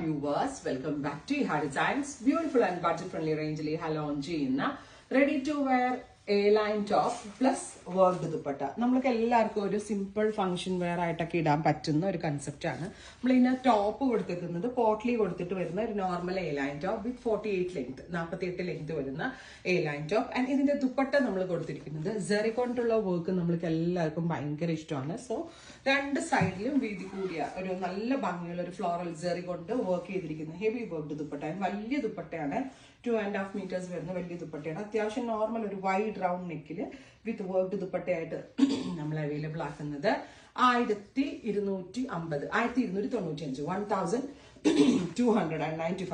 viewers, welcome back to Ihar Designs. Beautiful and budget friendly range li launch cheyunna ready to wear A-line top plus worked dupatta. നമ്മൾക്ക് എല്ലാവർക്കും ഒരു simple function wear ആയിട്ടൊക്കെ ഇടാൻ പറ്റുന്ന ഒരു concept ആണ്. നമ്മൾ ഇതിന് ടോപ്പ് കൊടുത്തിരിക്കുന്നത് പോട്ട്ലി കൊടുത്തിട്ട് വരുന്ന ഒരു normal A-line top with 48 length 48 length വരുന്ന A-line top. ആൻഡ് ഇതിന്റെ ദുപ്പട്ട നമ്മൾ കൊടുത്തിരിക്കുന്നത് സെറി കൊണ്ടുള്ള വർക്ക് നമ്മൾക്ക് എല്ലാവർക്കും ഭയങ്കര ഇഷ്ടമാണ്. സോ രണ്ട് സൈഡിലും വീതി കൂടിയ ഒരു നല്ല ഭംഗിയുള്ള ഒരു ഫ്ലോറൽ സെറി കൊണ്ട് വർക്ക് ചെയ്തിരിക്കുന്ന ഹെവി വർക്ക്ഡ് ദുപ്പട്ട. വലിയ ദുപ്പട്ടയാണ്, 2.5 meters വരുന്ന വലിയ ദുപ്പട്ടയാണ്. അത്യാവശ്യം നോർമൽ ഒരു വൈഡ് റൗണ്ട് നെക്കില് വിത്ത് വർക്ക്ഡ് ദുപ്പട്ടയായിട്ട് നമ്മൾ അവൈലബിൾ ആക്കുന്നത് 1295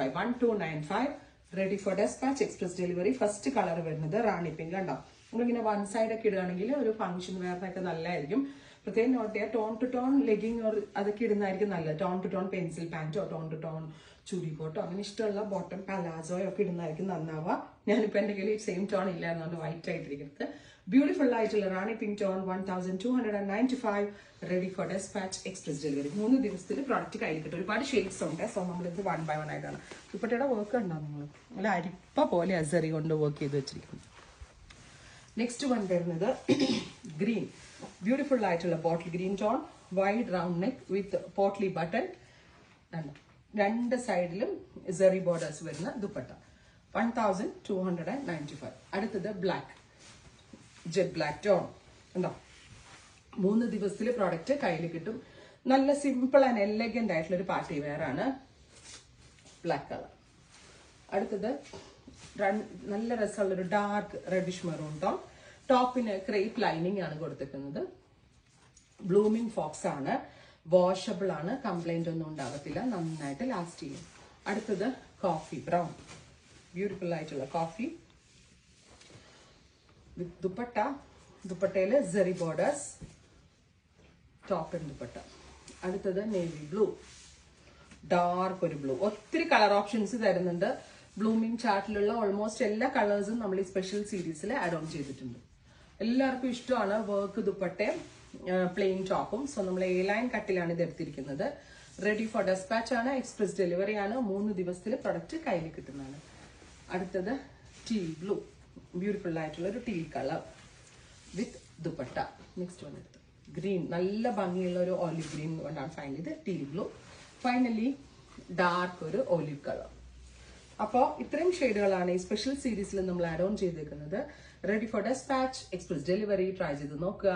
1295 ready for dispatch express delivery. First colour വരുന്നത് റാണി പിങ്ക്. കണ്ടോ, നമ്മളിങ്ങനെ വൺ സൈഡ് ഒക്കെ ഇടുകയാണെങ്കിൽ ഒരു ഫംഗ്ഷൻ വെയറിനൊക്കെ നല്ലതായിരിക്കും. പ്രത്യേകം നോട്ട് ചെയ്യുക, ടോൺ ടു ടോൺ ലെഗിങ് അതൊക്കെ ഇടുന്നതായിരിക്കും നല്ലത്. ടോൺ ടു ടോൺ പെൻസിൽ പാൻറ്റോ ടോൺ ടു ടോൺ ചുരി കോട്ടോ അങ്ങനെ ഇഷ്ടമുള്ള ബോട്ടം പലാസോയോ ഒക്കെ ഇടുന്നതായിരിക്കും നന്നാവുക. ഞാനിപ്പോൾ എൻ്റെ കയ്യിൽ സെയിം ടോൺ ഇല്ല എന്നുകൊണ്ട് വൈറ്റ് ആയിട്ടിരിക്കുന്നത്. ബ്യൂട്ടിഫുൾ ആയിട്ടുള്ള rani pink tone 1295 ready for dispatch express delivery. 3 ദിവസത്തിൽ പ്രോഡക്റ്റ് കയ്യിൽ കിട്ടും. ഒരുപാട് ഷെയ്ഡ്സ് ഉണ്ട്. സോ നമ്മളിത് 1 by 1 ആയിട്ടാണ്. ദുപ്പട്ടയുടെ വർക്ക് ഉണ്ടാവും നിങ്ങൾ നല്ല അരിപ്പ പോലെ അസറി കൊണ്ട് വർക്ക് ചെയ്ത് വെച്ചിരിക്കുന്നു. നെക്സ്റ്റ് വൺ വരുന്നത് ഗ്രീൻ. ബ്യൂട്ടിഫുൾ ആയിട്ടുള്ള bottle green tone, wide round neck with potli button, രണ്ട് സൈഡിലും സെറി ബോർഡേഴ്സ് വരുന്ന ദുപ്പട്ട 1295. അടുത്തത് ബ്ലാക്ക്, ജെറ്റ് ബ്ലാക്ക് ടോൺ ഉണ്ടോ. 3 ദിവസത്തിൽ പ്രോഡക്റ്റ് കയ്യിൽ കിട്ടും. നല്ല സിമ്പിൾ ആൻഡ് എലഗന്റ് ആയിട്ടുള്ള ഒരു പാർട്ടി വെയർ ആണ്. Black colour. അടുത്തത് നല്ല രസമുള്ള ഒരു ഡാർക്ക് റെഡിഷ് മെറൂൺ ടോൺ. ടോപ്പിന് ക്രേപ്പ് ലൈനിങ് ആണ് കൊടുത്തിരിക്കുന്നത്. ബ്ലൂമിംഗ് ഫോക്സ് ആണ്, വാഷബിൾ ആണ്, കംപ്ലൈന്റ് ഒന്നും ഉണ്ടാകത്തില്ല, നന്നായിട്ട് ലാസ്റ്റ് ചെയ്യും. അടുത്തത് കോഫി ബ്രൗൺ. ബ്യൂട്ടിഫുൾ ആയിട്ടുള്ള കോഫി വിത്ത് ദുപ്പട്ട. ദുപ്പട്ടയില് സെറി ബോർഡേഴ്സ്, ടോപ്പ് ആൻഡ് ദുപ്പട്ട. അടുത്തത് നേവി ബ്ലൂ, ഡാർക്ക് ഒരു ബ്ലൂ. ഒത്തിരി കളർ ഓപ്ഷൻസ് തരുന്നുണ്ട്. ബ്ലൂമിംഗ് ചാർട്ടിലുള്ള ഓൾമോസ്റ്റ് എല്ലാ കളേഴ്സും നമ്മൾ ഈ സ്പെഷ്യൽ സീരീസിൽ ആഡ് ഓൺ ചെയ്തിട്ടുണ്ട്. എല്ലാവർക്കും ഇഷ്ടമാണ് വർക്ക് ദുപ്പട്ടയും പ്ലെയിൻ ടോപ്പും. സോ നമ്മൾ A-line കട്ടിലാണ് ഇത് എടുത്തിരിക്കുന്നത്. റെഡി ഫോർ ഡെസ്പാച്ച് ആണ്, എക്സ്പ്രസ് ഡെലിവറി ആണ്. 3 ദിവസത്തിൽ പ്രൊഡക്റ്റ് കയ്യിൽ കിട്ടുന്നതാണ്. അടുത്തത് ടീൽ ബ്ലൂ. ബ്യൂട്ടിഫുൾ ആയിട്ടുള്ള ഒരു teal colour with dupatta. Next one എടുത്ത് ഗ്രീൻ. നല്ല ഭംഗിയുള്ള ഒരു ഓലിവ് ഗ്രീൻ കൊണ്ടാണ് ഫൈനൽ ഇത് ടീൽ ബ്ലൂ. ഫൈനലി ഡാർക്ക് ഒരു ഓലിവ് കളർ. അപ്പോൾ ഇത്രയും ഷെയ്ഡുകളാണ് ഈ സ്പെഷ്യൽ സീരീസിൽ നമ്മൾ ആഡ് ഓൺ ചെയ്തേക്കുന്നത്. Ready for dispatch express delivery. Try ചെയ്ത് നോക്കുക.